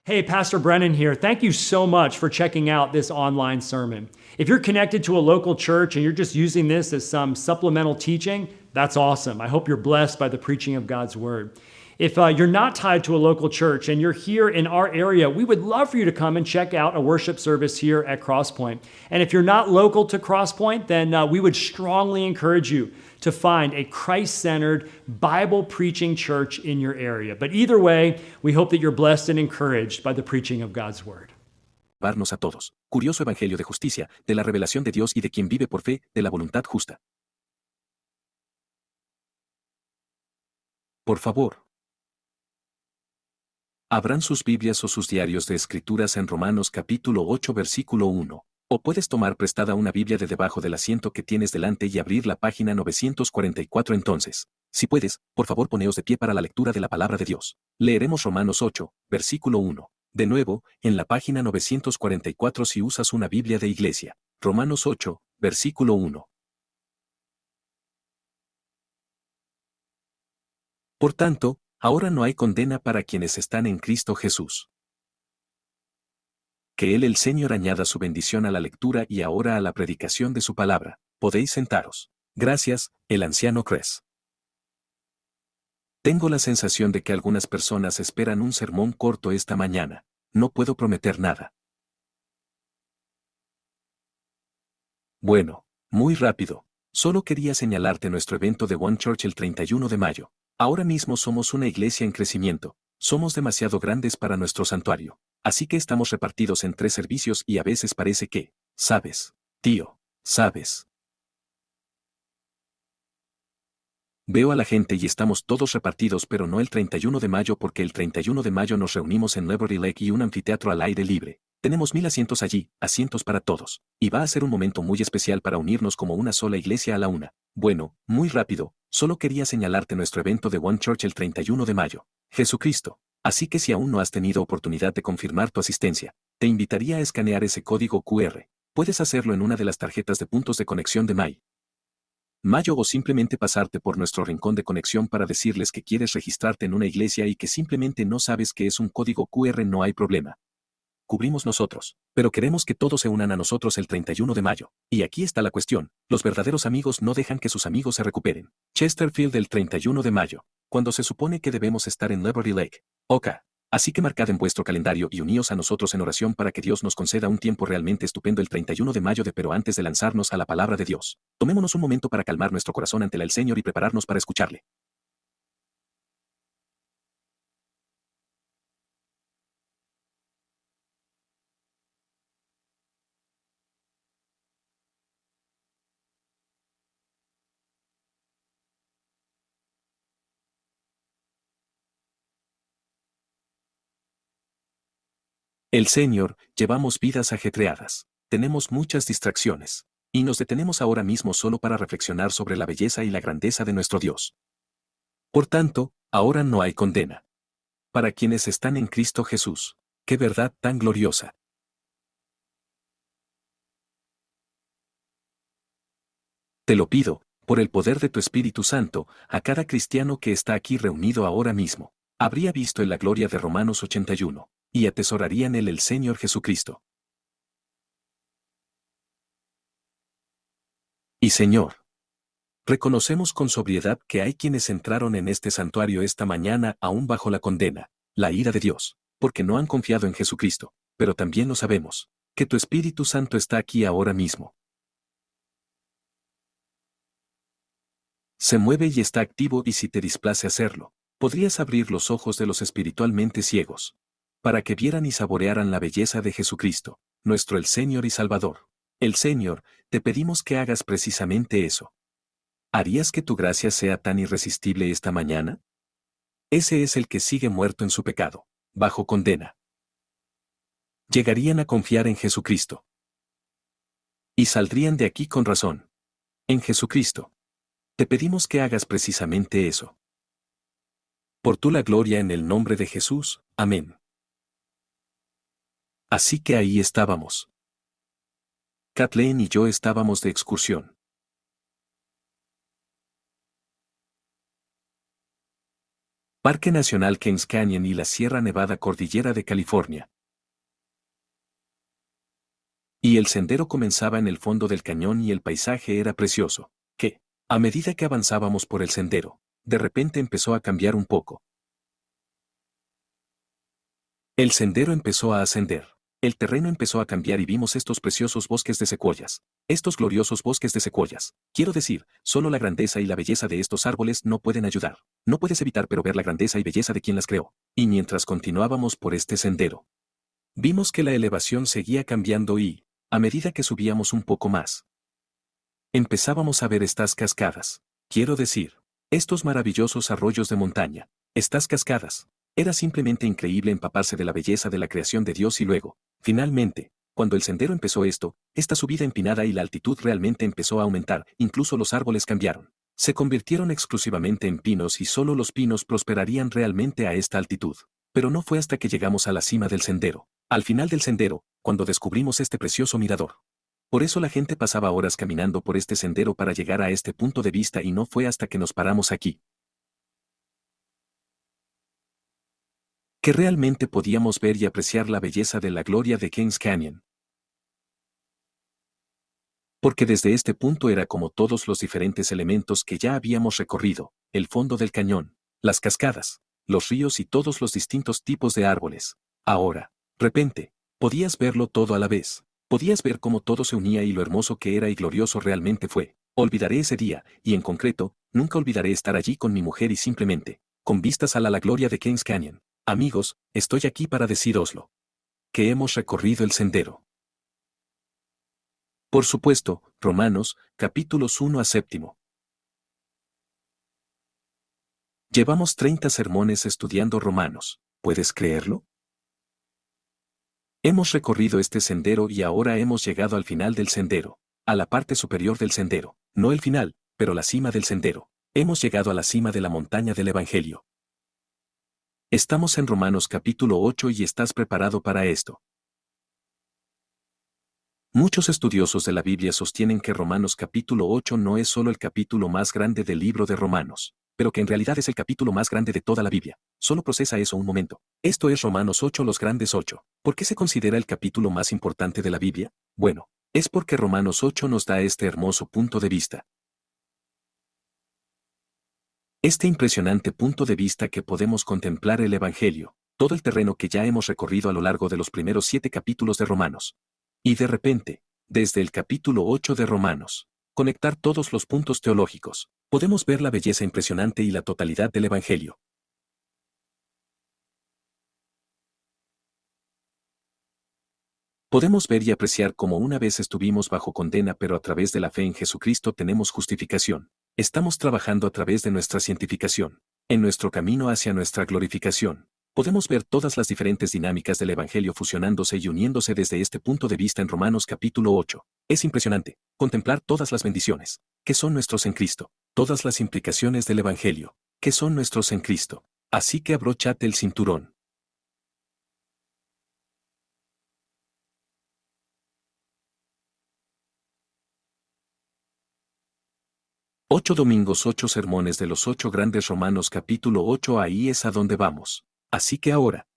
Hey, Pastor Brennan here. Thank you so much for checking out this online sermon. If you're connected to a local church and you're just using this as some supplemental teaching, that's awesome. I hope you're blessed by the preaching of God's word. If you're not tied to a local church and you're here in our area, we would love for you to come and check out a worship service here at Crosspoint. And if you're not local to Crosspoint, then we would strongly encourage you to find a Christ-centered, Bible-preaching church in your area. But either way, we hope that you're blessed and encouraged by the preaching of God's word. Salvarnos a todos. Curioso evangelio de justicia, de la revelación de Dios y de quien vive por fe, de la voluntad justa. Por favor, abran sus Biblias o sus diarios de escrituras en Romanos capítulo 8 versículo 1. O puedes tomar prestada una Biblia de debajo del asiento que tienes delante y abrir la página 944 entonces. Si puedes, por favor poneos de pie para la lectura de la palabra de Dios. Leeremos Romanos 8, versículo 1. De nuevo, en la página 944 si usas una Biblia de iglesia. Romanos 8, versículo 1. Por tanto, ahora no hay condena para quienes están en Cristo Jesús. Que Él el Señor añada su bendición a la lectura y ahora a la predicación de su palabra. Podéis sentaros. Gracias, el anciano Cres. Tengo la sensación de que algunas personas esperan un sermón corto esta mañana. No puedo prometer nada. Bueno, muy rápido. Solo quería señalarte nuestro evento de One Church el 31 de mayo. Ahora mismo somos una iglesia en crecimiento. Somos demasiado grandes para nuestro santuario. Así que estamos repartidos en 3 servicios y a veces parece que, sabes, tío, sabes. Veo a la gente y estamos todos repartidos pero no el 31 de mayo porque el 31 de mayo nos reunimos en Liberty Lake y un anfiteatro al aire libre. Tenemos 1000 asientos allí, asientos para todos. Y va a ser un momento muy especial para unirnos como una sola iglesia a la una. Bueno, muy rápido, solo quería señalarte nuestro evento de One Church el 31 de mayo. Jesucristo. Así que si aún no has tenido oportunidad de confirmar tu asistencia, te invitaría a escanear ese código QR. Puedes hacerlo en una de las tarjetas de puntos de conexión de Mayo o simplemente pasarte por nuestro rincón de conexión para decirles que quieres registrarte en una iglesia y que simplemente no sabes qué es un código QR. No hay problema. Cubrimos nosotros, pero queremos que todos se unan a nosotros el 31 de mayo. Y aquí está la cuestión, los verdaderos amigos no dejan que sus amigos se recuperen. Chesterfield el 31 de mayo, cuando se supone que debemos estar en Liberty Lake. Ok. Así que marcad en vuestro calendario y uníos a nosotros en oración para que Dios nos conceda un tiempo realmente estupendo el 31 de mayo pero antes de lanzarnos a la palabra de Dios, tomémonos un momento para calmar nuestro corazón ante el Señor y prepararnos para escucharle. El Señor, llevamos vidas ajetreadas. Tenemos muchas distracciones. Y nos detenemos ahora mismo solo para reflexionar sobre la belleza y la grandeza de nuestro Dios. Por tanto, ahora no hay condena. Para quienes están en Cristo Jesús. ¡Qué verdad tan gloriosa! Te lo pido, por el poder de tu Espíritu Santo, a cada cristiano que está aquí reunido ahora mismo. Habría visto en la gloria de Romanos 81, y atesoraría en él el Señor Jesucristo. Y Señor, reconocemos con sobriedad que hay quienes entraron en este santuario esta mañana aún bajo la condena, la ira de Dios, porque no han confiado en Jesucristo, pero también lo sabemos, que tu Espíritu Santo está aquí ahora mismo. Se mueve y está activo y si te displace hacerlo, podrías abrir los ojos de los espiritualmente ciegos, para que vieran y saborearan la belleza de Jesucristo, nuestro el Señor y Salvador. El Señor, te pedimos que hagas precisamente eso. ¿Harías que tu gracia sea tan irresistible esta mañana? Ese es el que sigue muerto en su pecado, bajo condena. Llegarían a confiar en Jesucristo. Y saldrían de aquí con razón. En Jesucristo. Te pedimos que hagas precisamente eso. Por tu la gloria en el nombre de Jesús, amén. Así que ahí estábamos. Kathleen y yo estábamos de excursión. Parque Nacional Kings Canyon y la Sierra Nevada Cordillera de California. Y el sendero comenzaba en el fondo del cañón y el paisaje era precioso, que, a medida que avanzábamos por el sendero, de repente empezó a cambiar un poco. El sendero empezó a ascender. El terreno empezó a cambiar y vimos estos preciosos bosques de secuoyas. Estos gloriosos bosques de secuoyas. Quiero decir, solo la grandeza y la belleza de estos árboles no pueden ayudar. No puedes evitar pero ver la grandeza y belleza de quien las creó. Y mientras continuábamos por este sendero, vimos que la elevación seguía cambiando y, a medida que subíamos un poco más, empezábamos a ver estas cascadas. Quiero decir, estos maravillosos arroyos de montaña. Estas cascadas. Era simplemente increíble empaparse de la belleza de la creación de Dios y luego, finalmente, cuando el sendero empezó esta subida empinada y la altitud realmente empezó a aumentar, incluso los árboles cambiaron. Se convirtieron exclusivamente en pinos y solo los pinos prosperarían realmente a esta altitud. Pero no fue hasta que llegamos a la cima del sendero, al final del sendero, cuando descubrimos este precioso mirador. Por eso la gente pasaba horas caminando por este sendero para llegar a este punto de vista y no fue hasta que nos paramos aquí que realmente podíamos ver y apreciar la belleza de la gloria de Kings Canyon. Porque desde este punto era como todos los diferentes elementos que ya habíamos recorrido, el fondo del cañón, las cascadas, los ríos y todos los distintos tipos de árboles. Ahora, repente, podías verlo todo a la vez. Podías ver cómo todo se unía y lo hermoso que era y glorioso realmente fue. Olvidaré ese día, y en concreto, nunca olvidaré estar allí con mi mujer y simplemente, con vistas a la gloria de Kings Canyon. Amigos, estoy aquí para decíroslo. Que hemos recorrido el sendero. Por supuesto, Romanos, capítulos 1 a 7. Llevamos 30 sermones estudiando Romanos, ¿puedes creerlo? Hemos recorrido este sendero y ahora hemos llegado al final del sendero, a la parte superior del sendero, no el final, pero la cima del sendero. Hemos llegado a la cima de la montaña del Evangelio. Estamos en Romanos capítulo 8 y estás preparado para esto. Muchos estudiosos de la Biblia sostienen que Romanos capítulo 8 no es solo el capítulo más grande del libro de Romanos, pero que en realidad es el capítulo más grande de toda la Biblia. Solo procesa eso un momento. Esto es Romanos 8, los grandes 8. ¿Por qué se considera el capítulo más importante de la Biblia? Bueno, es porque Romanos 8 nos da este hermoso punto de vista. Este impresionante punto de vista que podemos contemplar el Evangelio, todo el terreno que ya hemos recorrido a lo largo de los primeros 7 capítulos de Romanos. Y de repente, desde el capítulo 8 de Romanos, conectar todos los puntos teológicos, podemos ver la belleza impresionante y la totalidad del Evangelio. Podemos ver y apreciar cómo una vez estuvimos bajo condena pero a través de la fe en Jesucristo tenemos justificación. Estamos trabajando a través de nuestra santificación, en nuestro camino hacia nuestra glorificación. Podemos ver todas las diferentes dinámicas del Evangelio fusionándose y uniéndose desde este punto de vista en Romanos capítulo 8. Es impresionante contemplar todas las bendiciones, que son nuestros en Cristo, todas las implicaciones del Evangelio, que son nuestros en Cristo. Así que abróchate el cinturón. Ocho domingos, 8 sermones de los 8 grandes Romanos capítulo 8, ahí es a donde vamos. Así que ahora,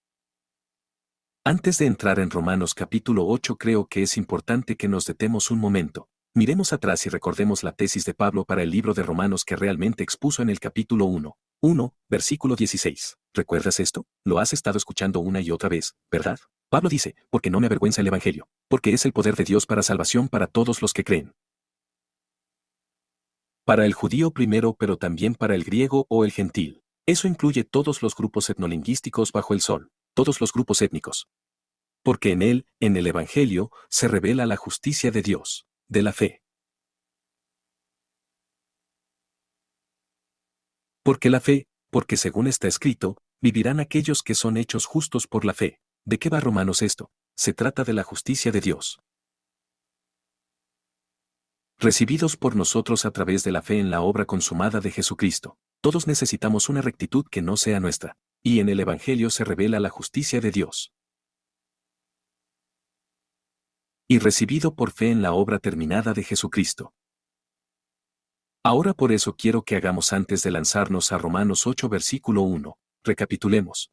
antes de entrar en Romanos capítulo 8 creo que es importante que nos detemos un momento. Miremos atrás y recordemos la tesis de Pablo para el libro de Romanos que realmente expuso en el capítulo 1, versículo 16. ¿Recuerdas esto? Lo has estado escuchando una y otra vez, ¿verdad? Pablo dice, porque no me avergüenza el Evangelio, porque es el poder de Dios para salvación para todos los que creen. Para el judío primero pero también para el griego o el gentil. Eso incluye todos los grupos etnolingüísticos bajo el sol, todos los grupos étnicos. Porque en él, en el Evangelio, se revela la justicia de Dios, de la fe. Porque la fe, porque según está escrito, vivirán aquellos que son hechos justos por la fe. ¿De qué va Romanos esto? Se trata de la justicia de Dios. Recibidos por nosotros a través de la fe en la obra consumada de Jesucristo. Todos necesitamos una rectitud que no sea nuestra, y en el Evangelio se revela la justicia de Dios. Y recibido por fe en la obra terminada de Jesucristo. Ahora por eso quiero que hagamos antes de lanzarnos a Romanos 8 versículo 1, Recapitulemos.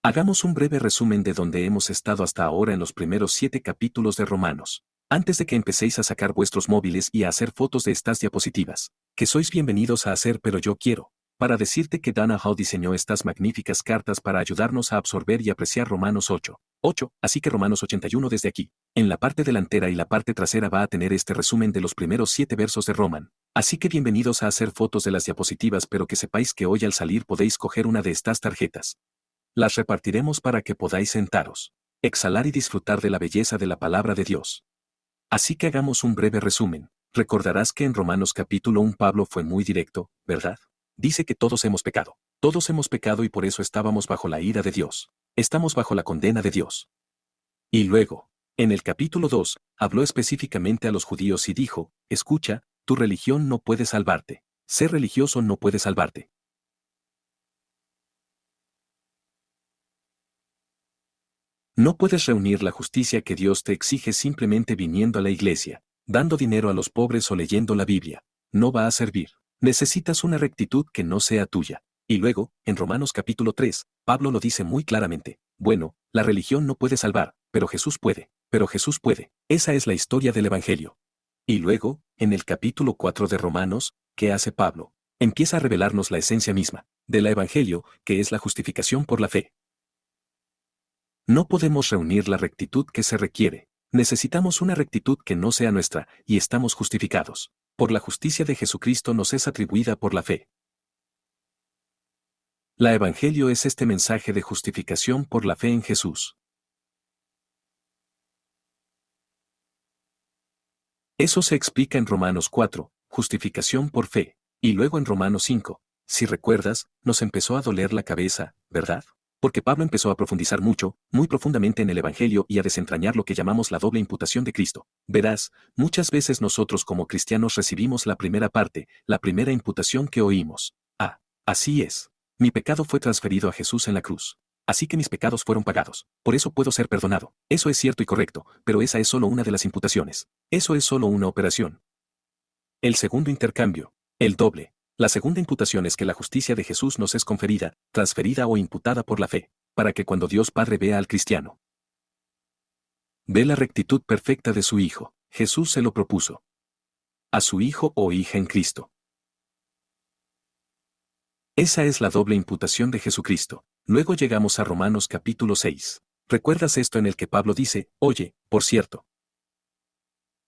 Hagamos un breve resumen de donde hemos estado hasta ahora en los primeros 7 capítulos de Romanos. Antes de que empecéis a sacar vuestros móviles y a hacer fotos de estas diapositivas, que sois bienvenidos a hacer, pero yo quiero, para decirte que Dana Howe diseñó estas magníficas cartas para ayudarnos a absorber y apreciar Romanos 8, así que Romanos 81 desde aquí. En la parte delantera y la parte trasera va a tener este resumen de los primeros 7 versos de Roman. Así que bienvenidos a hacer fotos de las diapositivas, pero que sepáis que hoy al salir podéis coger una de estas tarjetas. Las repartiremos para que podáis sentaros, exhalar y disfrutar de la belleza de la palabra de Dios. Así que hagamos un breve resumen. Recordarás que en Romanos capítulo 1 Pablo fue muy directo, ¿verdad? Dice que todos hemos pecado. Todos hemos pecado y por eso estábamos bajo la ira de Dios. Estamos bajo la condena de Dios. Y luego, en el capítulo 2, habló específicamente a los judíos y dijo, escucha, tu religión no puede salvarte. Ser religioso no puede salvarte. No puedes reunir la justicia que Dios te exige simplemente viniendo a la iglesia, dando dinero a los pobres o leyendo la Biblia. No va a servir. Necesitas una rectitud que no sea tuya. Y luego, en Romanos capítulo 3, Pablo lo dice muy claramente. Bueno, la religión no puede salvar, pero Jesús puede. Pero Jesús puede. Esa es la historia del Evangelio. Y luego, en el capítulo 4 de Romanos, ¿qué hace Pablo? Empieza a revelarnos la esencia misma del Evangelio, que es la justificación por la fe. No podemos reunir la rectitud que se requiere. Necesitamos una rectitud que no sea nuestra, y estamos justificados. Por la justicia de Jesucristo nos es atribuida por la fe. La Evangelio es este mensaje de justificación por la fe en Jesús. Eso se explica en Romanos 4, justificación por fe, y luego en Romanos 5. Si recuerdas, nos empezó a doler la cabeza, ¿verdad? Porque Pablo empezó a profundizar mucho, muy profundamente en el Evangelio y a desentrañar lo que llamamos la doble imputación de Cristo. Verás, muchas veces nosotros como cristianos recibimos la primera parte, la primera imputación que oímos. Así es. Mi pecado fue transferido a Jesús en la cruz. Así que mis pecados fueron pagados. Por eso puedo ser perdonado. Eso es cierto y correcto, pero esa es solo una de las imputaciones. Eso es solo una operación. El segundo intercambio, el doble. La segunda imputación es que la justicia de Jesús nos es conferida, transferida o imputada por la fe, para que cuando Dios Padre vea al cristiano, ve la rectitud perfecta de su Hijo. Jesús se lo propuso a su Hijo o hija en Cristo. Esa es la doble imputación de Jesucristo. Luego llegamos a Romanos capítulo 6. ¿Recuerdas esto en el que Pablo dice, oye, por cierto,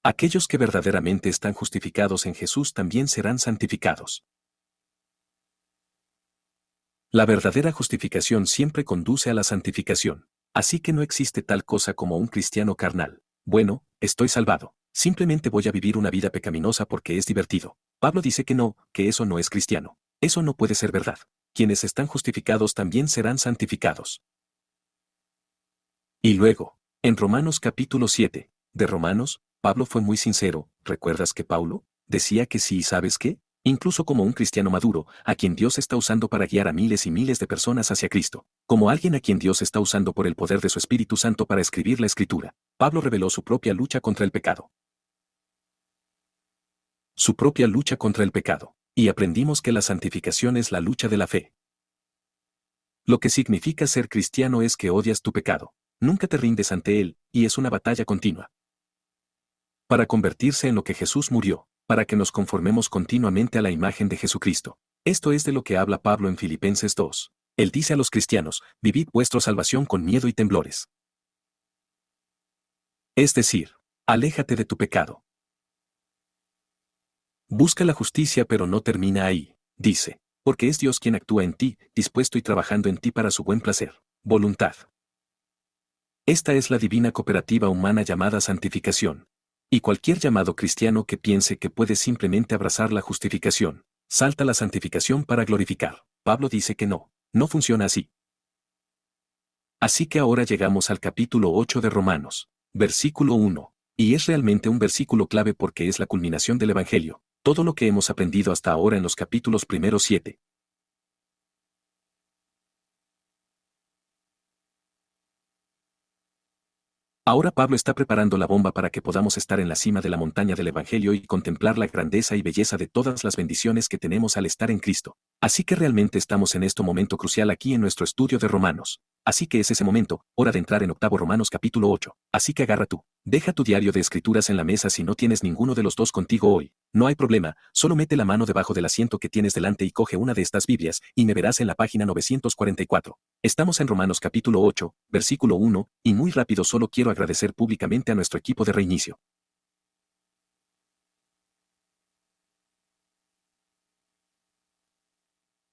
aquellos que verdaderamente están justificados en Jesús también serán santificados? La verdadera justificación siempre conduce a la santificación. Así que no existe tal cosa como un cristiano carnal. Bueno, estoy salvado. Simplemente voy a vivir una vida pecaminosa porque es divertido. Pablo dice que no, que eso no es cristiano. Eso no puede ser verdad. Quienes están justificados también serán santificados. Y luego, en Romanos capítulo 7, de Romanos, Pablo fue muy sincero. ¿Recuerdas que Pablo decía que sí, ¿sabes qué? Incluso como un cristiano maduro, a quien Dios está usando para guiar a miles y miles de personas hacia Cristo, como alguien a quien Dios está usando por el poder de su Espíritu Santo para escribir la Escritura, Pablo reveló su propia lucha contra el pecado. Su propia lucha contra el pecado. Y aprendimos que la santificación es la lucha de la fe. Lo que significa ser cristiano es que odias tu pecado. Nunca te rindes ante él, y es una batalla continua. Para convertirse en lo que Jesús murió, para que nos conformemos continuamente a la imagen de Jesucristo. Esto es de lo que habla Pablo en Filipenses 2. Él dice a los cristianos, vivid vuestra salvación con miedo y temblores. Es decir, aléjate de tu pecado. Busca la justicia pero no termina ahí, dice, porque es Dios quien actúa en ti, dispuesto y trabajando en ti para su buen placer, voluntad. Esta es la divina cooperativa humana llamada santificación. Y cualquier llamado cristiano que piense que puede simplemente abrazar la justificación, salta la santificación para glorificar. Pablo dice que no, no funciona así. Así que ahora llegamos al capítulo 8 de Romanos, versículo 1, y es realmente un versículo clave porque es la culminación del Evangelio, todo lo que hemos aprendido hasta ahora en los capítulos primeros 7. Ahora Pablo está preparando la bomba para que podamos estar en la cima de la montaña del Evangelio y contemplar la grandeza y belleza de todas las bendiciones que tenemos al estar en Cristo. Así que realmente estamos en este momento crucial aquí en nuestro estudio de Romanos. Así que es ese momento, hora de entrar en octavo Romanos capítulo 8. Así que agarra tú. Deja tu diario de escrituras en la mesa si no tienes ninguno de los dos contigo hoy. No hay problema, solo mete la mano debajo del asiento que tienes delante y coge una de estas Biblias y me verás en la página 944. Estamos en Romanos capítulo 8, versículo 1, y muy rápido solo quiero agradecer públicamente a nuestro equipo de reinicio.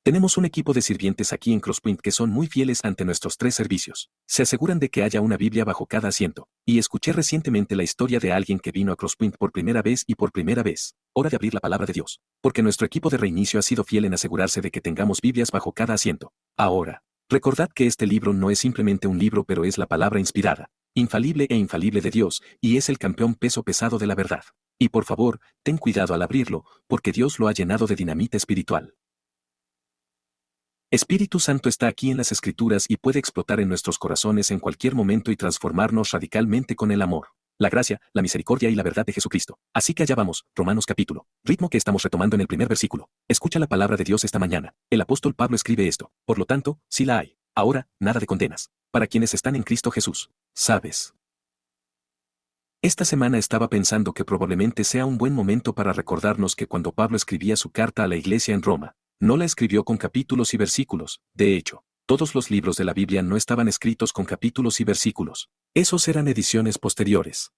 Tenemos un equipo de sirvientes aquí en Crosspoint que son muy fieles ante nuestros 3 servicios. Se aseguran de que haya una Biblia bajo cada asiento. Y escuché recientemente la historia de alguien que vino a Crosspoint por primera vez y por primera vez. Hora de abrir la palabra de Dios. Porque nuestro equipo de reinicio ha sido fiel en asegurarse de que tengamos Biblias bajo cada asiento. Ahora, recordad que este libro no es simplemente un libro, pero es la palabra inspirada, infalible e infalible de Dios, y es el campeón peso pesado de la verdad. Y por favor, ten cuidado al abrirlo, porque Dios lo ha llenado de dinamita espiritual. Espíritu Santo está aquí en las Escrituras y puede explotar en nuestros corazones en cualquier momento y transformarnos radicalmente con el amor, la gracia, la misericordia y la verdad de Jesucristo. Así que allá vamos, Romanos capítulo, ritmo que estamos retomando en el primer versículo. Escucha la palabra de Dios esta mañana. El apóstol Pablo escribe esto. Por lo tanto, si la hay. Ahora, nada de condenas. Para quienes están en Cristo Jesús. ¿Sabes? Esta semana estaba pensando que probablemente sea un buen momento para recordarnos que cuando Pablo escribía su carta a la iglesia en Roma, no la escribió con capítulos y versículos. De hecho, todos los libros de la Biblia no estaban escritos con capítulos y versículos. Esos eran ediciones posteriores.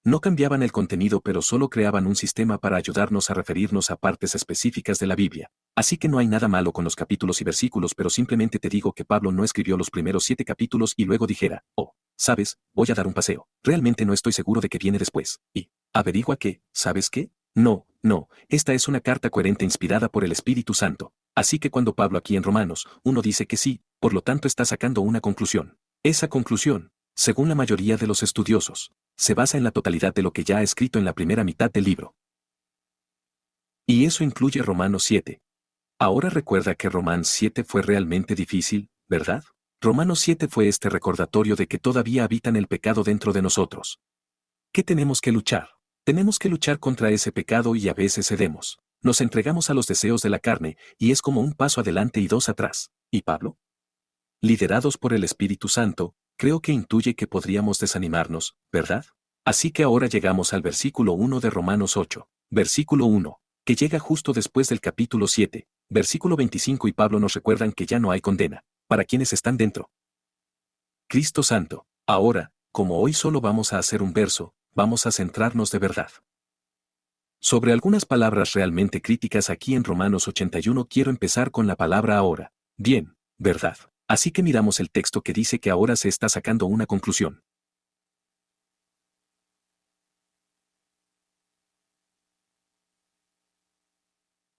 No cambiaban el contenido, pero solo creaban un sistema para ayudarnos a referirnos a partes específicas de la Biblia. Así que no hay nada malo con los capítulos y versículos, pero simplemente te digo que Pablo no escribió los primeros 7 capítulos y luego dijera, oh, sabes, voy a dar un paseo. Realmente no estoy seguro de qué viene después. Y, averigua qué, ¿sabes qué? No, esta es una carta coherente inspirada por el Espíritu Santo. Así que cuando Pablo aquí en Romanos 1 dice que sí, por lo tanto está sacando una conclusión. Esa conclusión, según la mayoría de los estudiosos, se basa en la totalidad de lo que ya ha escrito en la primera mitad del libro. Y eso incluye Romanos 7. Ahora recuerda que Romanos 7 fue realmente difícil, ¿verdad? Romanos 7 fue este recordatorio de que todavía habitan el pecado dentro de nosotros. ¿Qué tenemos que luchar? Tenemos que luchar contra ese pecado y a veces cedemos. Nos entregamos a los deseos de la carne, y es como un paso adelante y 2 atrás. ¿Y Pablo? Liderados por el Espíritu Santo, creo que intuye que podríamos desanimarnos, ¿verdad? Así que ahora llegamos al versículo 1 de Romanos 8. Versículo 1, que llega justo después del capítulo 7. Versículo 25 y Pablo nos recuerdan que ya no hay condena, para quienes están dentro. Cristo Santo. Ahora, como hoy solo vamos a hacer un verso, vamos a centrarnos de verdad. Sobre algunas palabras realmente críticas aquí en Romanos 81 quiero empezar con la palabra ahora. Bien, verdad. Así que miramos el texto que dice que ahora se está sacando una conclusión.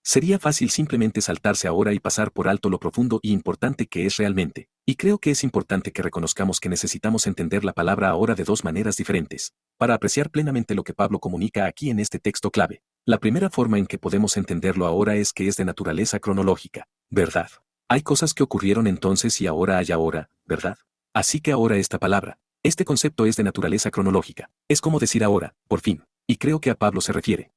Sería fácil simplemente saltarse ahora y pasar por alto lo profundo y importante que es realmente. Y creo que es importante que reconozcamos que necesitamos entender la palabra ahora de 2 maneras diferentes, para apreciar plenamente lo que Pablo comunica aquí en este texto clave. La primera forma en que podemos entenderlo ahora es que es de naturaleza cronológica, ¿verdad? Hay cosas que ocurrieron entonces y ahora hay ahora, ¿verdad? Así que ahora esta palabra, este concepto es de naturaleza cronológica. Es como decir ahora, por fin, y creo que a Pablo se refiere.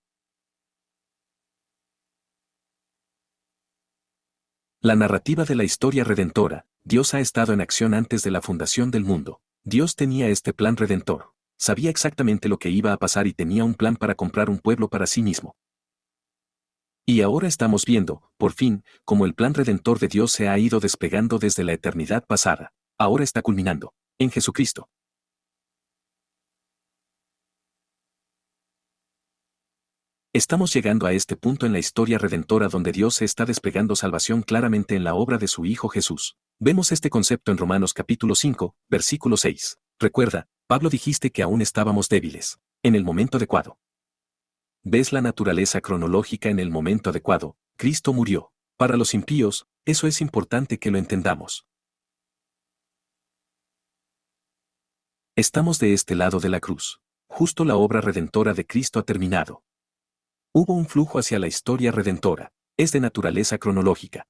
La narrativa de la historia redentora. Dios ha estado en acción antes de la fundación del mundo. Dios tenía este plan redentor. Sabía exactamente lo que iba a pasar y tenía un plan para comprar un pueblo para sí mismo. Y ahora estamos viendo, por fin, cómo el plan redentor de Dios se ha ido desplegando desde la eternidad pasada. Ahora está culminando, en Jesucristo. Estamos llegando a este punto en la historia redentora donde Dios se está desplegando salvación claramente en la obra de su Hijo Jesús. Vemos este concepto en Romanos capítulo 5, versículo 6. Recuerda, Pablo dijiste que aún estábamos débiles, en el momento adecuado. ¿Ves la naturaleza cronológica en el momento adecuado? Cristo murió. Para los impíos, eso es importante que lo entendamos. Estamos de este lado de la cruz. Justo la obra redentora de Cristo ha terminado. Hubo un flujo hacia la historia redentora. Es de naturaleza cronológica.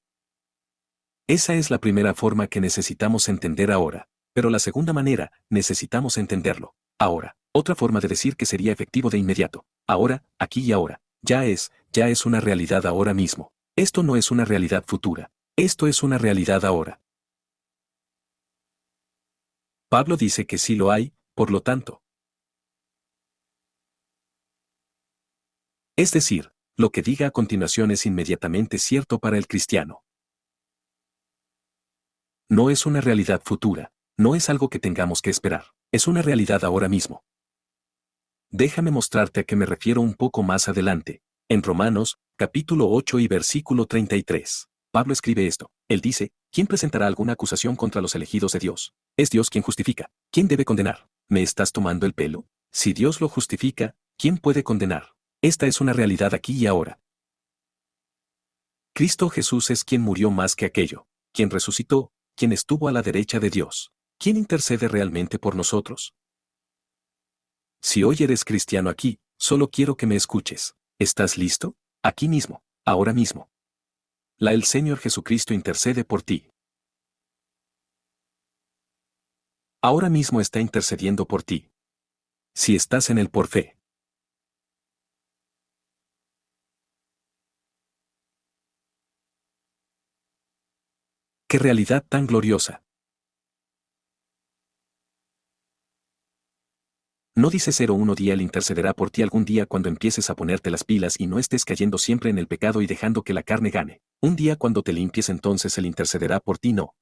Esa es la primera forma que necesitamos entender ahora. Pero la segunda manera, necesitamos entenderlo. Ahora, otra forma de decir que sería efectivo de inmediato. Ahora, aquí y ahora. Ya es una realidad ahora mismo. Esto no es una realidad futura. Esto es una realidad ahora. Pablo dice que sí lo hay, por lo tanto. Es decir, lo que diga a continuación es inmediatamente cierto para el cristiano. No es una realidad futura, no es algo que tengamos que esperar, es una realidad ahora mismo. Déjame mostrarte a qué me refiero un poco más adelante. En Romanos, capítulo 8 y versículo 33. Pablo escribe esto. Él dice, ¿quién presentará alguna acusación contra los elegidos de Dios? Es Dios quien justifica. ¿Quién debe condenar? ¿Me estás tomando el pelo? Si Dios lo justifica, ¿quién puede condenar? Esta es una realidad aquí y ahora. Cristo Jesús es quien murió más que aquello, quien resucitó, quien estuvo a la derecha de Dios. ¿Quién intercede realmente por nosotros? Si hoy eres cristiano aquí, solo quiero que me escuches. ¿Estás listo? Aquí mismo, ahora mismo. El Señor Jesucristo intercede por ti. Ahora mismo está intercediendo por ti. Si estás en él por fe. ¡Qué realidad tan gloriosa! No dice 01 día Él intercederá por ti algún día cuando empieces a ponerte las pilas y no estés cayendo siempre en el pecado y dejando que la carne gane. Un día cuando te limpies entonces Él intercederá por ti no.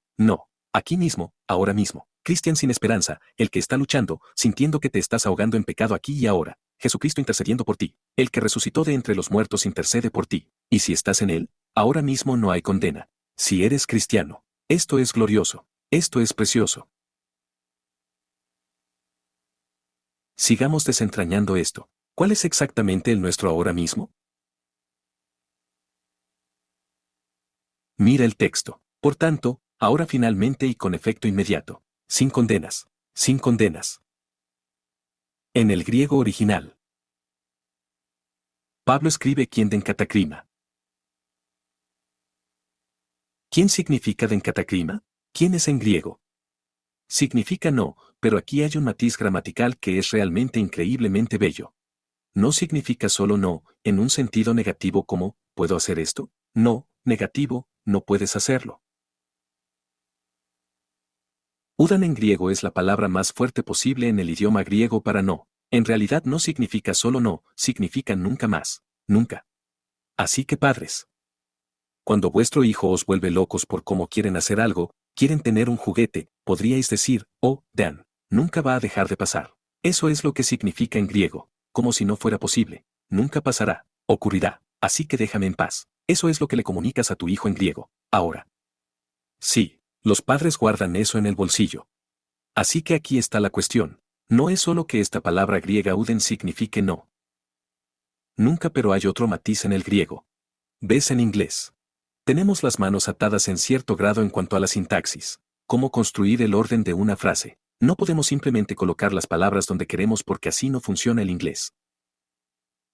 Aquí mismo, ahora mismo. Cristian sin esperanza, el que está luchando, sintiendo que te estás ahogando en pecado aquí y ahora. Jesucristo intercediendo por ti. El que resucitó de entre los muertos intercede por ti. Y si estás en Él, ahora mismo no hay condena. Si eres cristiano. Esto es glorioso. Esto es precioso. Sigamos desentrañando esto. ¿Cuál es exactamente el nuestro ahora mismo? Mira el texto. Por tanto, ahora finalmente y con efecto inmediato. Sin condenas. Sin condenas. En el griego original. Pablo escribe quien den catacrima. ¿Quién significa den catacrima? ¿Quién es en griego? Significa no, pero aquí hay un matiz gramatical que es realmente increíblemente bello. No significa solo no, en un sentido negativo como, ¿puedo hacer esto? No, negativo, no puedes hacerlo. Udan en griego es la palabra más fuerte posible en el idioma griego para no. En realidad no significa solo no, significa nunca más, nunca. Así que padres. Cuando vuestro hijo os vuelve locos por cómo quieren hacer algo, quieren tener un juguete, podríais decir, oh, Dan, nunca va a dejar de pasar. Eso es lo que significa en griego, como si no fuera posible. Nunca pasará, ocurrirá, así que déjame en paz. Eso es lo que le comunicas a tu hijo en griego. Ahora. Sí, los padres guardan eso en el bolsillo. Así que aquí está la cuestión. No es solo que esta palabra griega uden signifique no. Nunca, pero hay otro matiz en el griego. ¿Ves en inglés? Tenemos las manos atadas en cierto grado en cuanto a la sintaxis. Cómo construir el orden de una frase. No podemos simplemente colocar las palabras donde queremos porque así no funciona el inglés.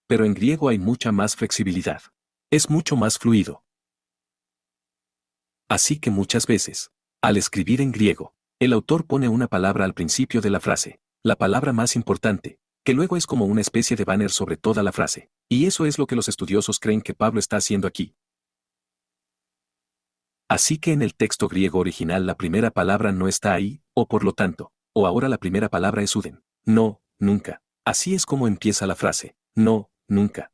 Pero en griego hay mucha más flexibilidad. Es mucho más fluido. Así que muchas veces, al escribir en griego, el autor pone una palabra al principio de la frase, la palabra más importante, que luego es como una especie de banner sobre toda la frase. Y eso es lo que los estudiosos creen que Pablo está haciendo aquí. Así que en el texto griego original la primera palabra no está ahí, o por lo tanto, o ahora la primera palabra es uden. No, nunca. Así es como empieza la frase. No, nunca.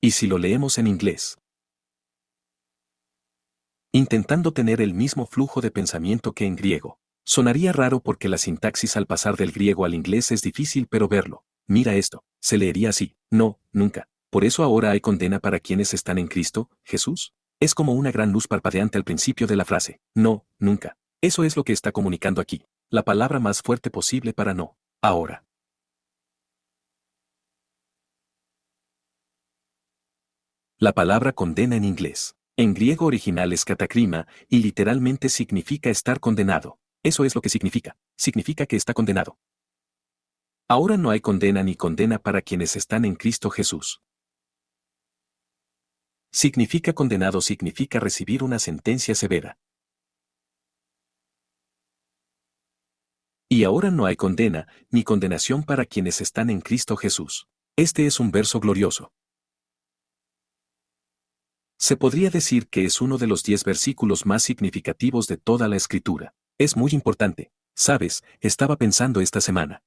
Y si lo leemos en inglés, intentando tener el mismo flujo de pensamiento que en griego, sonaría raro porque la sintaxis al pasar del griego al inglés es difícil, pero verlo. Mira esto, se leería así. No, nunca. Por eso ahora hay condena para quienes están en Cristo, Jesús. Es como una gran luz parpadeante al principio de la frase. No, nunca. Eso es lo que está comunicando aquí. La palabra más fuerte posible para no. Ahora. La palabra condena en inglés. En griego original es catacrima, y literalmente significa estar condenado. Eso es lo que significa. Significa que está condenado. Ahora no hay condena ni condena para quienes están en Cristo Jesús. Significa condenado significa recibir una sentencia severa. Y ahora no hay condena, ni condenación para quienes están en Cristo Jesús. Este es un verso glorioso. Se podría decir que es uno de los 10 versículos más significativos de toda la Escritura. Es muy importante. Sabes, estaba pensando esta semana.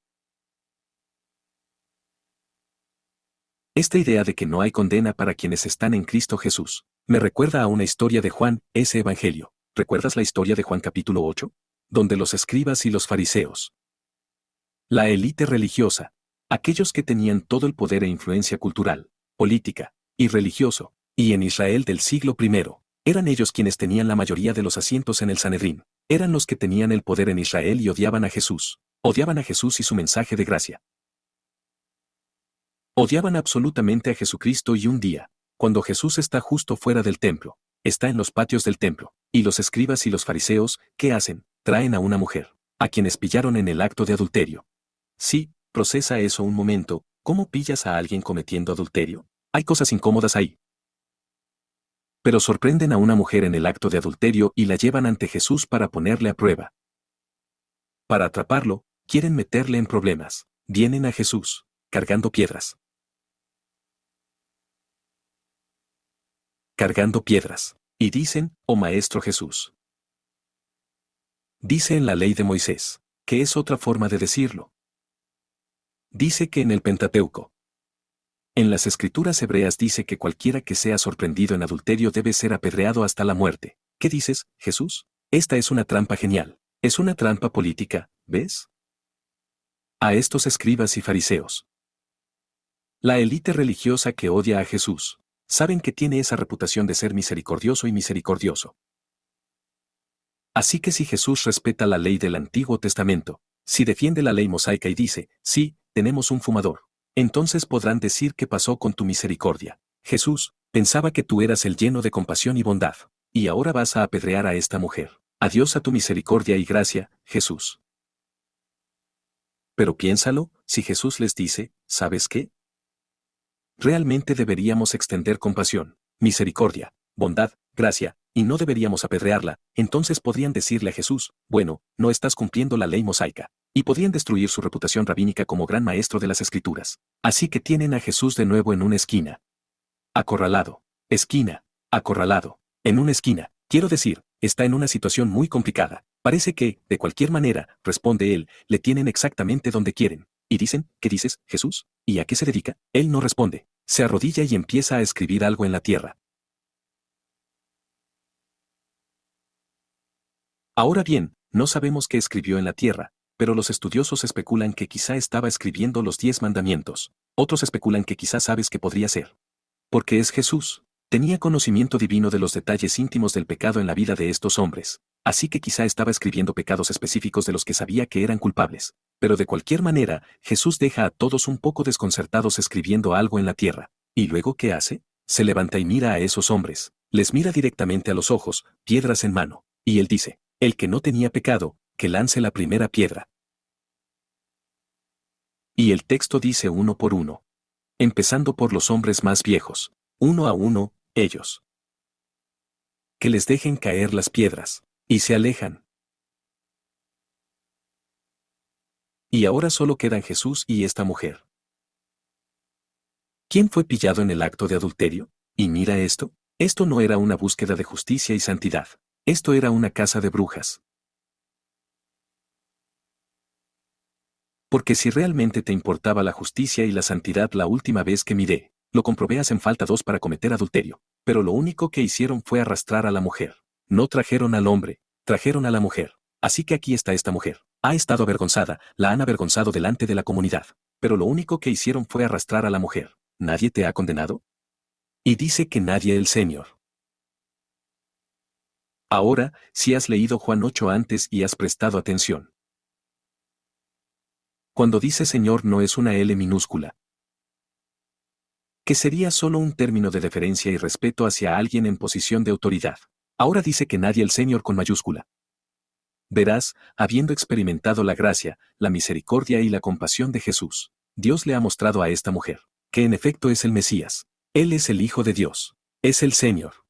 Esta idea de que no hay condena para quienes están en Cristo Jesús, me recuerda a una historia de Juan, ese Evangelio. ¿Recuerdas la historia de Juan capítulo 8? Donde los escribas y los fariseos, la élite religiosa, aquellos que tenían todo el poder e influencia cultural, política y religioso, y en Israel del siglo I, eran ellos quienes tenían la mayoría de los asientos en el Sanedrín, eran los que tenían el poder en Israel y odiaban a Jesús y su mensaje de gracia. Odiaban absolutamente a Jesucristo y un día, cuando Jesús está justo fuera del templo, está en los patios del templo, y los escribas y los fariseos, ¿qué hacen? Traen a una mujer, a quienes pillaron en el acto de adulterio. Sí, procesa eso un momento, ¿cómo pillas a alguien cometiendo adulterio? Hay cosas incómodas ahí. Pero sorprenden a una mujer en el acto de adulterio y la llevan ante Jesús para ponerle a prueba. Para atraparlo, quieren meterle en problemas. Vienen a Jesús, cargando piedras. Y dicen, oh Maestro Jesús. Dice en la ley de Moisés, que es otra forma de decirlo. Dice que en el Pentateuco. En las escrituras hebreas dice que cualquiera que sea sorprendido en adulterio debe ser apedreado hasta la muerte. ¿Qué dices, Jesús? Esta es una trampa genial. Es una trampa política, ¿ves? A estos escribas y fariseos. La élite religiosa que odia a Jesús, saben que tiene esa reputación de ser misericordioso y misericordioso. Así que si Jesús respeta la ley del Antiguo Testamento, si defiende la ley mosaica y dice, sí, tenemos un fumador, entonces podrán decir qué pasó con tu misericordia. Jesús, pensaba que tú eras el lleno de compasión y bondad, y ahora vas a apedrear a esta mujer. Adiós a tu misericordia y gracia, Jesús. Pero piénsalo, si Jesús les dice, ¿sabes qué? Realmente deberíamos extender compasión, misericordia, bondad, gracia, y no deberíamos apedrearla, entonces podrían decirle a Jesús, bueno, no estás cumpliendo la ley mosaica, y podrían destruir su reputación rabínica como gran maestro de las Escrituras. Así que tienen a Jesús de nuevo en una esquina. Acorralado. Esquina. Acorralado. En una esquina. Quiero decir, está en una situación muy complicada. Parece que, de cualquier manera, responde él, le tienen exactamente donde quieren. Y dicen, ¿qué dices, Jesús? ¿Y a qué se dedica? Él no responde. Se arrodilla y empieza a escribir algo en la tierra. Ahora bien, no sabemos qué escribió en la tierra, pero los estudiosos especulan que quizá estaba escribiendo los 10 mandamientos. Otros especulan que quizá sabes que podría ser. Porque es Jesús. Tenía conocimiento divino de los detalles íntimos del pecado en la vida de estos hombres, así que quizá estaba escribiendo pecados específicos de los que sabía que eran culpables. Pero de cualquier manera, Jesús deja a todos un poco desconcertados escribiendo algo en la tierra. ¿Y luego qué hace? Se levanta y mira a esos hombres, les mira directamente a los ojos, piedras en mano, y él dice, el que no tenía pecado, que lance la primera piedra. Y el texto dice uno por uno. Empezando por los hombres más viejos, uno a uno, ellos. Que les dejen caer las piedras, y se alejan. Y ahora solo quedan Jesús y esta mujer. ¿Quién fue pillado en el acto de adulterio? Y mira esto, esto no era una búsqueda de justicia y santidad, esto era una casa de brujas. Porque si realmente te importaba la justicia y la santidad la última vez que miré, lo comprobé hacen falta 2 para cometer adulterio, pero lo único que hicieron fue arrastrar a la mujer. No trajeron al hombre, trajeron a la mujer. Así que aquí está esta mujer. Ha estado avergonzada, la han avergonzado delante de la comunidad, pero lo único que hicieron fue arrastrar a la mujer. ¿Nadie te ha condenado? Y dice que nadie el Señor. Ahora, si has leído Juan 8 antes y has prestado atención. Cuando dice Señor no es una L minúscula, que sería solo un término de deferencia y respeto hacia alguien en posición de autoridad. Ahora dice que nadie el Señor con mayúscula. Verás, habiendo experimentado la gracia, la misericordia y la compasión de Jesús, Dios le ha mostrado a esta mujer, que en efecto es el Mesías. Él es el Hijo de Dios. Es el Señor.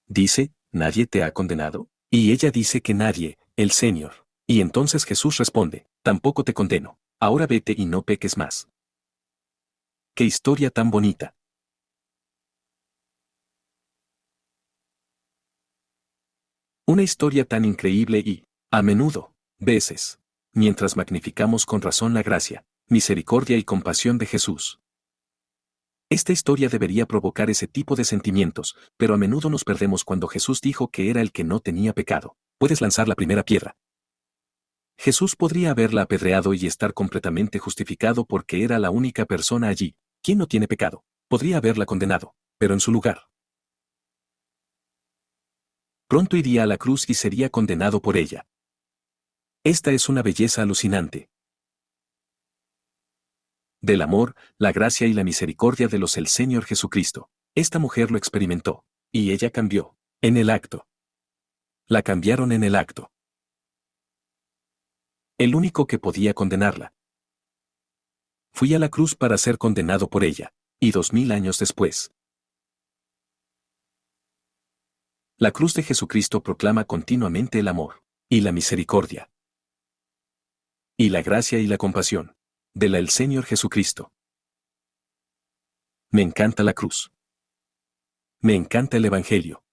Dice, ¿nadie te ha condenado? Y ella dice que nadie, el Señor. Y entonces Jesús responde, tampoco te condeno. Ahora vete y no peques más. ¡Qué historia tan bonita! Una historia tan increíble y, a menudo, veces, mientras magnificamos con razón la gracia, misericordia y compasión de Jesús. Esta historia debería provocar ese tipo de sentimientos, pero a menudo nos perdemos cuando Jesús dijo que era el que no tenía pecado. Puedes lanzar la primera piedra. Jesús podría haberla apedreado y estar completamente justificado porque era la única persona allí. ¿Quién no tiene pecado? Podría haberla condenado, pero en su lugar. Pronto iría a la cruz y sería condenado por ella. Esta es una belleza alucinante. Del amor, la gracia y la misericordia de los el Señor Jesucristo. Esta mujer lo experimentó. Y ella cambió. En el acto. La cambiaron en el acto. El único que podía condenarla. Fui a la cruz para ser condenado por ella. Y 2000 años después. La cruz de Jesucristo proclama continuamente el amor. Y la misericordia. Y la gracia y la compasión. De la el Señor Jesucristo. Me encanta la cruz. Me encanta el Evangelio.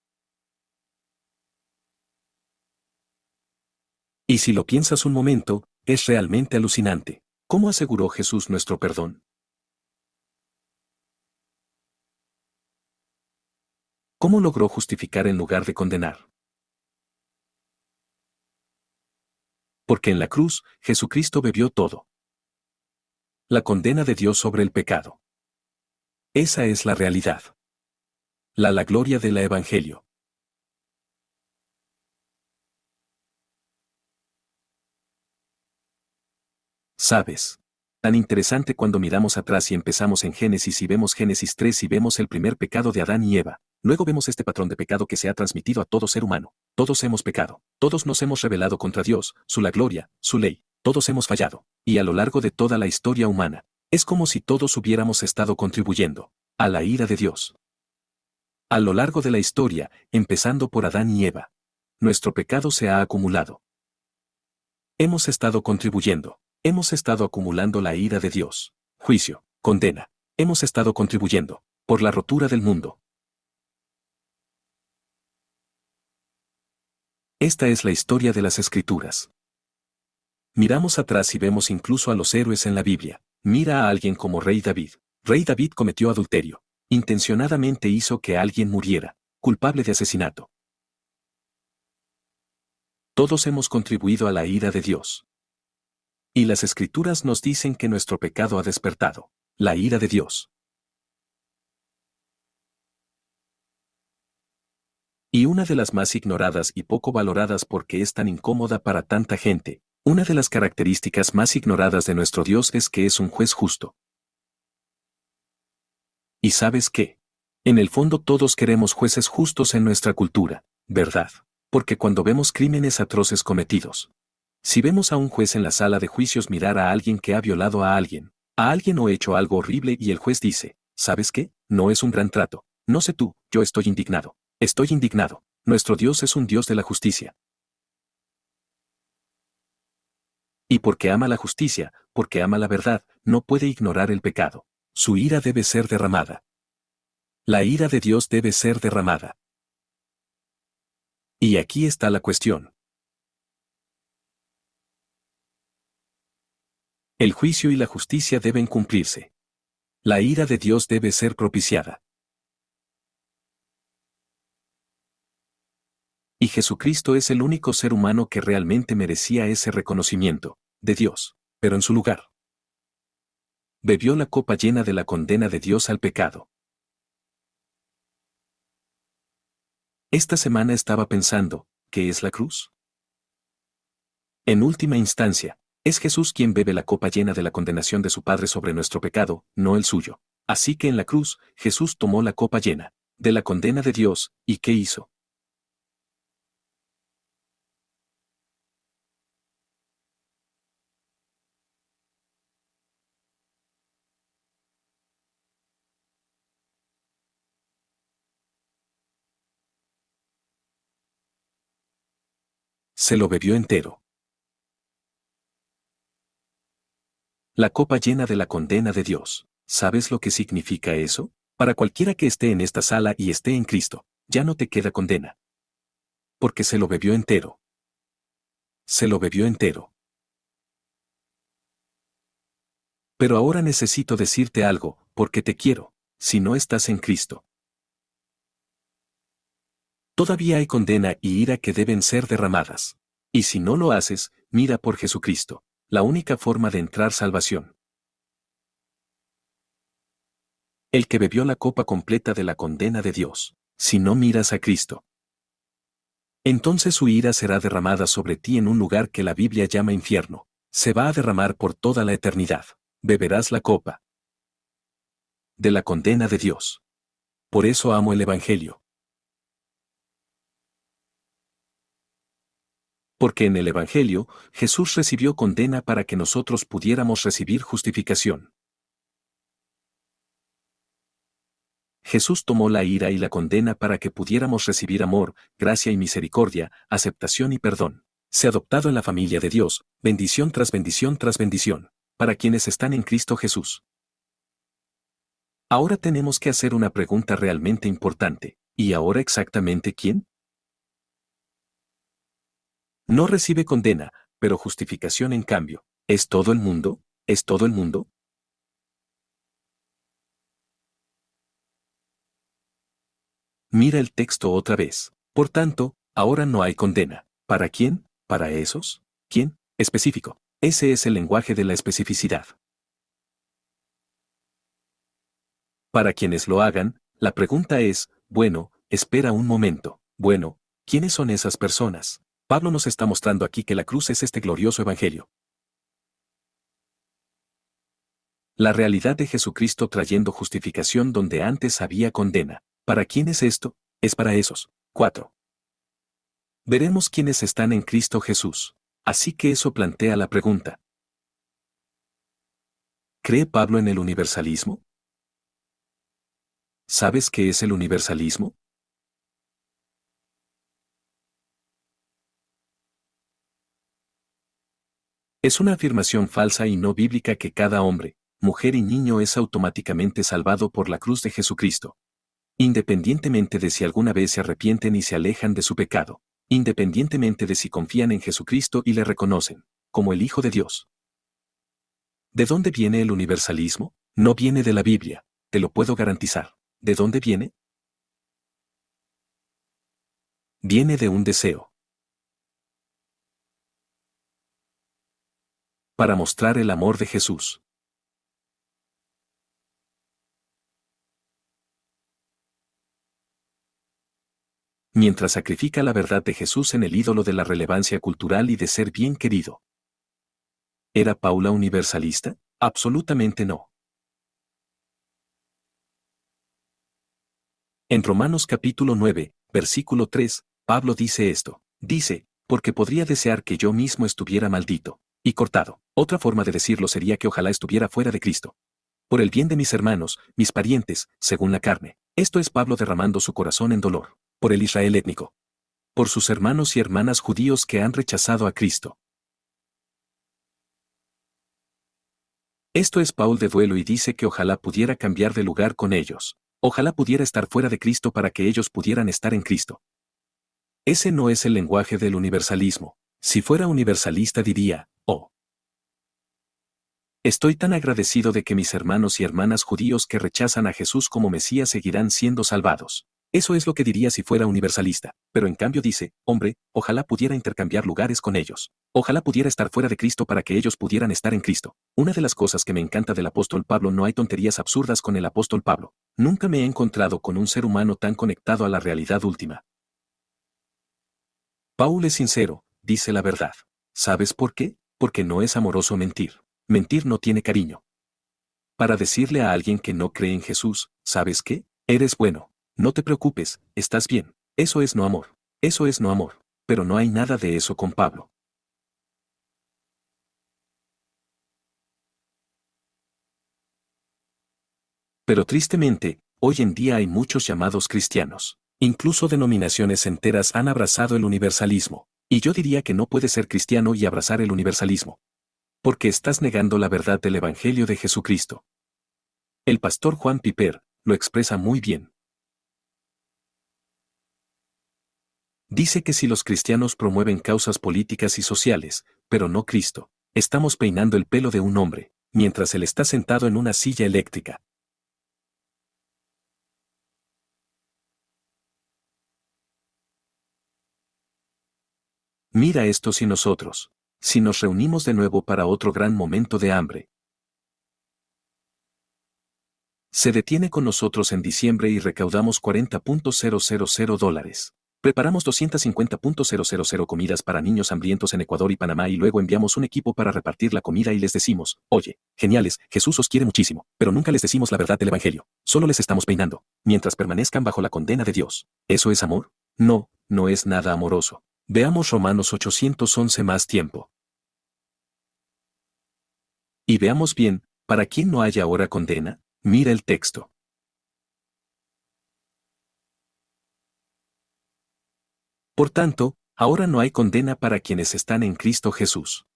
Y si lo piensas un momento, es realmente alucinante. ¿Cómo aseguró Jesús nuestro perdón? ¿Cómo logró justificar en lugar de condenar? Porque en la cruz, Jesucristo bebió todo. La condena de Dios sobre el pecado. Esa es la realidad. La gloria del Evangelio. ¿Sabes? Tan interesante cuando miramos atrás y empezamos en Génesis y vemos Génesis 3 y vemos el primer pecado de Adán y Eva. Luego vemos este patrón de pecado que se ha transmitido a todo ser humano. Todos hemos pecado. Todos nos hemos rebelado contra Dios, su la gloria, su ley. Todos hemos fallado. Y a lo largo de toda la historia humana, es como si todos hubiéramos estado contribuyendo a la ira de Dios. A lo largo de la historia, empezando por Adán y Eva, nuestro pecado se ha acumulado. Hemos estado contribuyendo. Hemos estado acumulando la ira de Dios. Juicio, condena. Hemos estado contribuyendo por la rotura del mundo. Esta es la historia de las Escrituras. Miramos atrás y vemos incluso a los héroes en la Biblia. Mira a alguien como Rey David. Rey David cometió adulterio. Intencionadamente hizo que alguien muriera, culpable de asesinato. Todos hemos contribuido a la ira de Dios. Y las Escrituras nos dicen que nuestro pecado ha despertado la ira de Dios. Y una de las más ignoradas y poco valoradas porque es tan incómoda para tanta gente, una de las características más ignoradas de nuestro Dios es que es un juez justo. ¿Y sabes qué? En el fondo todos queremos jueces justos en nuestra cultura, ¿verdad? Porque cuando vemos crímenes atroces cometidos, si vemos a un juez en la sala de juicios mirar a alguien que ha violado a alguien o hecho algo horrible y el juez dice, ¿sabes qué? No es un gran trato. No sé tú, yo estoy indignado. Estoy indignado. Nuestro Dios es un Dios de la justicia. Y porque ama la justicia, porque ama la verdad, no puede ignorar el pecado. Su ira debe ser derramada. La ira de Dios debe ser derramada. Y aquí está la cuestión. El juicio y la justicia deben cumplirse. La ira de Dios debe ser propiciada. Y Jesucristo es el único ser humano que realmente merecía ese reconocimiento de Dios, pero en su lugar bebió la copa llena de la condena de Dios al pecado. Esta semana estaba pensando, ¿qué es la cruz? En última instancia, es Jesús quien bebe la copa llena de la condenación de su Padre sobre nuestro pecado, no el suyo. Así que en la cruz, Jesús tomó la copa llena de la condena de Dios, ¿y qué hizo? Se lo bebió entero. La copa llena de la condena de Dios. ¿Sabes lo que significa eso? Para cualquiera que esté en esta sala y esté en Cristo, ya no te queda condena. Porque se lo bebió entero. Se lo bebió entero. Pero ahora necesito decirte algo, porque te quiero, si no estás en Cristo. Todavía hay condena y ira que deben ser derramadas. Y si no lo haces, mira por Jesucristo, la única forma de entrar salvación. El que bebió la copa completa de la condena de Dios, si no miras a Cristo. Entonces su ira será derramada sobre ti en un lugar que la Biblia llama infierno. Se va a derramar por toda la eternidad. Beberás la copa de la condena de Dios. Por eso amo el Evangelio. Porque en el Evangelio, Jesús recibió condena para que nosotros pudiéramos recibir justificación. Jesús tomó la ira y la condena para que pudiéramos recibir amor, gracia y misericordia, aceptación y perdón. Se ha adoptado en la familia de Dios, bendición tras bendición tras bendición, para quienes están en Cristo Jesús. Ahora tenemos que hacer una pregunta realmente importante. ¿Y ahora exactamente quién? No recibe condena, pero justificación en cambio. ¿Es todo el mundo? ¿Es todo el mundo? Mira el texto otra vez. Por tanto, ahora no hay condena. ¿Para quién? ¿Para esos? ¿Quién? Específico. Ese es el lenguaje de la especificidad. Para quienes lo hagan, la pregunta es, bueno, espera un momento. Bueno, ¿quiénes son esas personas? Pablo nos está mostrando aquí que la cruz es este glorioso evangelio. La realidad de Jesucristo trayendo justificación donde antes había condena. ¿Para quién es esto? Es para esos. 4. Veremos quiénes están en Cristo Jesús. Así que eso plantea la pregunta. ¿Cree Pablo en el universalismo? ¿Sabes qué es el universalismo? Es una afirmación falsa y no bíblica que cada hombre, mujer y niño es automáticamente salvado por la cruz de Jesucristo. Independientemente de si alguna vez se arrepienten y se alejan de su pecado, independientemente de si confían en Jesucristo y le reconocen como el Hijo de Dios. ¿De dónde viene el universalismo? No viene de la Biblia, te lo puedo garantizar. ¿De dónde viene? Viene de un deseo. Para mostrar el amor de Jesús. Mientras sacrifica la verdad de Jesús en el ídolo de la relevancia cultural y de ser bien querido. ¿Era Paula universalista? Absolutamente no. En Romanos capítulo 9, versículo 3, Pablo dice esto. Dice, porque podría desear que yo mismo estuviera maldito y cortado. Otra forma de decirlo sería que ojalá estuviera fuera de Cristo. Por el bien de mis hermanos, mis parientes, según la carne. Esto es Pablo derramando su corazón en dolor. Por el Israel étnico. Por sus hermanos y hermanas judíos que han rechazado a Cristo. Esto es Paul de duelo y dice que ojalá pudiera cambiar de lugar con ellos. Ojalá pudiera estar fuera de Cristo para que ellos pudieran estar en Cristo. Ese no es el lenguaje del universalismo. Si fuera universalista diría, oh. Estoy tan agradecido de que mis hermanos y hermanas judíos que rechazan a Jesús como Mesías seguirán siendo salvados. Eso es lo que diría si fuera universalista, pero en cambio dice, hombre, ojalá pudiera intercambiar lugares con ellos. Ojalá pudiera estar fuera de Cristo para que ellos pudieran estar en Cristo. Una de las cosas que me encanta del apóstol Pablo, no hay tonterías absurdas con el apóstol Pablo. Nunca me he encontrado con un ser humano tan conectado a la realidad última. Paul es sincero, dice la verdad. ¿Sabes por qué? Porque no es amoroso mentir. Mentir no tiene cariño. Para decirle a alguien que no cree en Jesús, ¿sabes qué? Eres bueno. No te preocupes, estás bien. Eso es no amor. Eso es no amor. Pero no hay nada de eso con Pablo. Pero tristemente, hoy en día hay muchos llamados cristianos. Incluso denominaciones enteras han abrazado el universalismo. Y yo diría que no puedes ser cristiano y abrazar el universalismo. Porque estás negando la verdad del Evangelio de Jesucristo. El pastor Juan Piper lo expresa muy bien. Dice que si los cristianos promueven causas políticas y sociales, pero no Cristo, estamos peinando el pelo de un hombre, mientras él está sentado en una silla eléctrica. Mira esto si nosotros, si nos reunimos de nuevo para otro gran momento de hambre. Se detiene con nosotros en diciembre y recaudamos $40,000. Preparamos 250,000 comidas para niños hambrientos en Ecuador y Panamá y luego enviamos un equipo para repartir la comida y les decimos, oye, geniales, Jesús os quiere muchísimo, pero nunca les decimos la verdad del Evangelio, solo les estamos peinando, mientras permanezcan bajo la condena de Dios. ¿Eso es amor? No, no es nada amoroso. Veamos Romanos 811 más tiempo. Y veamos bien, ¿para quién no hay ahora condena? Mira el texto. Por tanto, ahora no hay condena para quienes están en Cristo Jesús.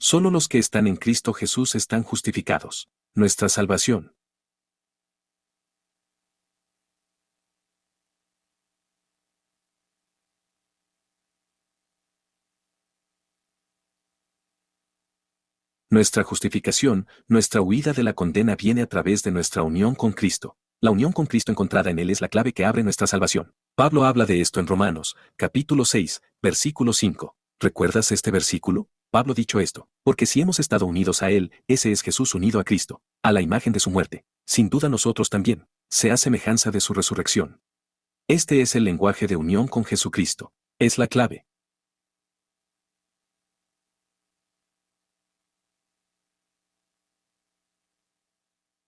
Solo los que están en Cristo Jesús están justificados. Nuestra salvación. Nuestra justificación, nuestra huida de la condena viene a través de nuestra unión con Cristo. La unión con Cristo encontrada en Él es la clave que abre nuestra salvación. Pablo habla de esto en Romanos, capítulo 6, versículo 5. ¿Recuerdas este versículo? Pablo dicho esto, porque si hemos estado unidos a Él, ese es Jesús unido a Cristo, a la imagen de su muerte. Sin duda nosotros también, sea semejanza de su resurrección. Este es el lenguaje de unión con Jesucristo. Es la clave.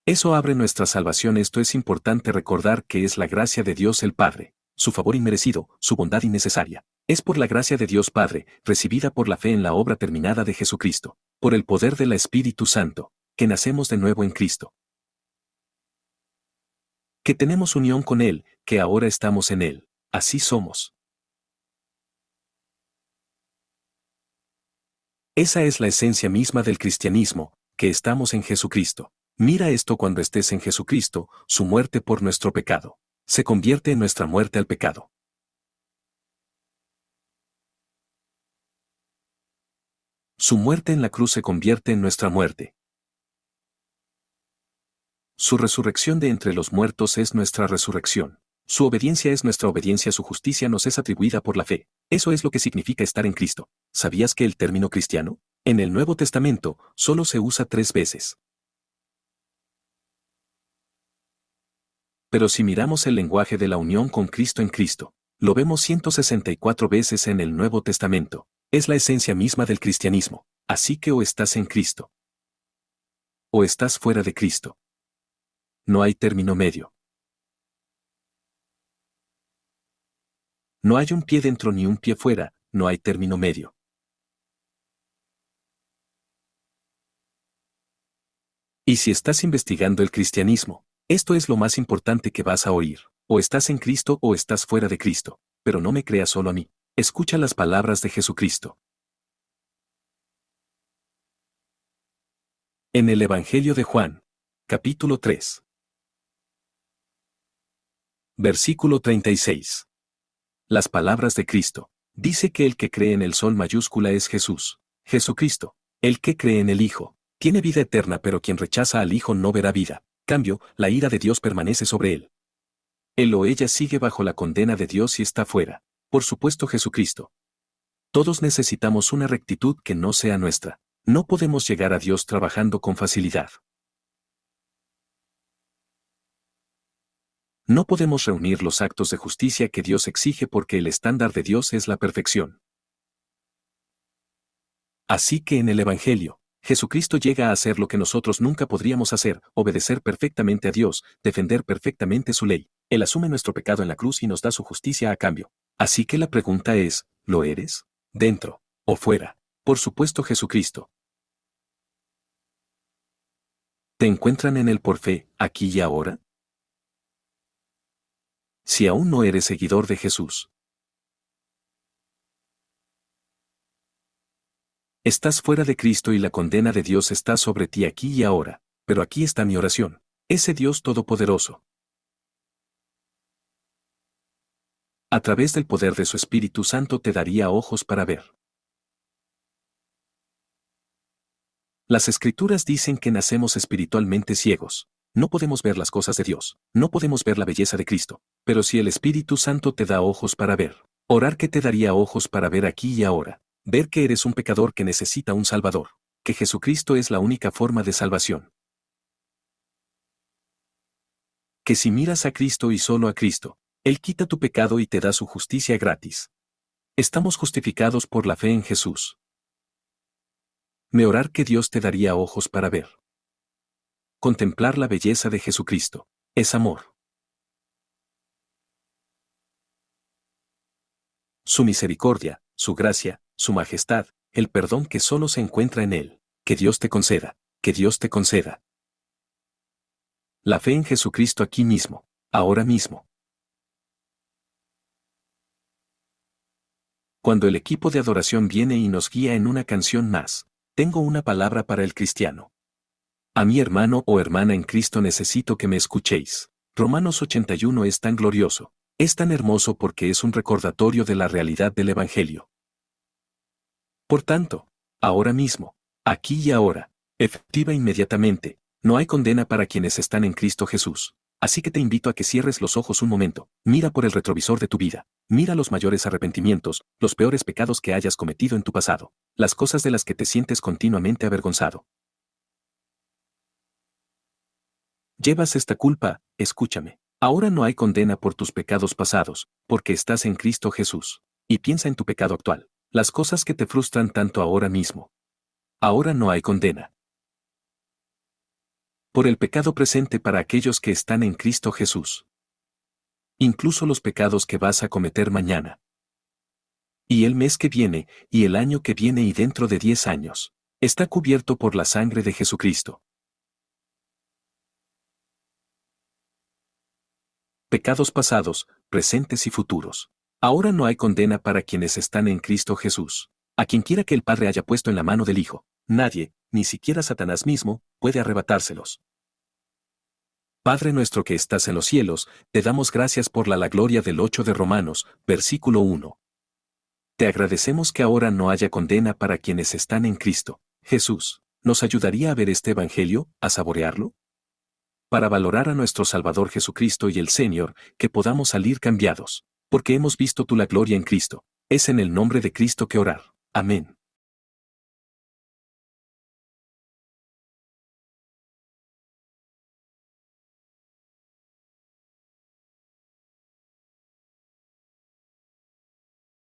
Eso abre nuestra salvación. Esto es importante recordar que es la gracia de Dios el Padre, su favor inmerecido, su bondad innecesaria. Es por la gracia de Dios Padre, recibida por la fe en la obra terminada de Jesucristo, por el poder del Espíritu Santo, que nacemos de nuevo en Cristo. Que tenemos unión con Él, que ahora estamos en Él. Así somos. Esa es la esencia misma del cristianismo, que estamos en Jesucristo. Mira esto cuando estés en Jesucristo, su muerte por nuestro pecado. Se convierte en nuestra muerte al pecado. Su muerte en la cruz se convierte en nuestra muerte. Su resurrección de entre los muertos es nuestra resurrección. Su obediencia es nuestra obediencia, su justicia nos es atribuida por la fe. Eso es lo que significa estar en Cristo. ¿Sabías que el término cristiano, en el Nuevo Testamento, solo se usa 3 veces? Pero si miramos el lenguaje de la unión con Cristo en Cristo, lo vemos 164 veces en el Nuevo Testamento. Es la esencia misma del cristianismo. Así que o estás en Cristo, o estás fuera de Cristo. No hay término medio. No hay un pie dentro ni un pie fuera, no hay término medio. Y si estás investigando el cristianismo, esto es lo más importante que vas a oír. O estás en Cristo o estás fuera de Cristo. Pero no me creas solo a mí. Escucha las palabras de Jesucristo. En el Evangelio de Juan, capítulo 3, versículo 36. Las palabras de Cristo. Dice que el que cree en el Sol mayúscula es Jesús, Jesucristo. El que cree en el Hijo, tiene vida eterna, pero quien rechaza al Hijo no verá vida. Cambio, la ira de Dios permanece sobre él. Él o ella sigue bajo la condena de Dios y está fuera. Por supuesto Jesucristo. Todos necesitamos una rectitud que no sea nuestra. No podemos llegar a Dios trabajando con facilidad. No podemos reunir los actos de justicia que Dios exige porque el estándar de Dios es la perfección. Así que en el Evangelio, Jesucristo llega a hacer lo que nosotros nunca podríamos hacer, obedecer perfectamente a Dios, defender perfectamente su ley. Él asume nuestro pecado en la cruz y nos da su justicia a cambio. Así que la pregunta es, ¿lo eres? ¿Dentro o fuera? Por supuesto Jesucristo. ¿Te encuentran en Él por fe, aquí y ahora? Si aún no eres seguidor de Jesús, Estás fuera de Cristo y la condena de Dios está sobre ti aquí y ahora, pero aquí está mi oración. Ese Dios Todopoderoso, a través del poder de su Espíritu Santo te daría ojos para ver. Las Escrituras dicen que nacemos espiritualmente ciegos. No podemos ver las cosas de Dios, no podemos ver la belleza de Cristo, pero si el Espíritu Santo te da ojos para ver, orar que te daría ojos para ver aquí y ahora, ver que eres un pecador que necesita un Salvador, que Jesucristo es la única forma de salvación. Que si miras a Cristo y solo a Cristo, Él quita tu pecado y te da su justicia gratis. Estamos justificados por la fe en Jesús. Me orar que Dios te daría ojos para ver. Contemplar la belleza de Jesucristo. Es amor. Su misericordia, su gracia, su majestad, el perdón que solo se encuentra en Él. Que Dios te conceda, que Dios te conceda. La fe en Jesucristo aquí mismo, ahora mismo. Cuando el equipo de adoración viene y nos guía en una canción más, tengo una palabra para el cristiano. A mi hermano o hermana en Cristo necesito que me escuchéis. Romanos 81 es tan glorioso, es tan hermoso porque es un recordatorio de la realidad del Evangelio. Por tanto, ahora mismo, aquí y ahora, efectiva inmediatamente, no hay condena para quienes están en Cristo Jesús. Así que te invito a que cierres los ojos un momento, mira por el retrovisor de tu vida, mira los mayores arrepentimientos, los peores pecados que hayas cometido en tu pasado, las cosas de las que te sientes continuamente avergonzado. Llevas esta culpa, escúchame. Ahora no hay condena por tus pecados pasados, porque estás en Cristo Jesús. Y piensa en tu pecado actual, las cosas que te frustran tanto ahora mismo. Ahora no hay condena. Por el pecado presente para aquellos que están en Cristo Jesús. Incluso los pecados que vas a cometer mañana. Y el mes que viene, y el año que viene y dentro de 10 años. Está cubierto por la sangre de Jesucristo. Pecados pasados, presentes y futuros. Ahora no hay condena para quienes están en Cristo Jesús. A quien quiera que el Padre haya puesto en la mano del Hijo, nadie, ni siquiera Satanás mismo, puede arrebatárselos. Padre nuestro que estás en los cielos, te damos gracias por la gloria del 8 de Romanos, versículo 1. Te agradecemos que ahora no haya condena para quienes están en Cristo. Jesús, ¿nos ayudaría a ver este Evangelio, a saborearlo? Para valorar a nuestro Salvador Jesucristo y el Señor, que podamos salir cambiados, porque hemos visto tu la gloria en Cristo. Es en el nombre de Cristo que orar. Amén.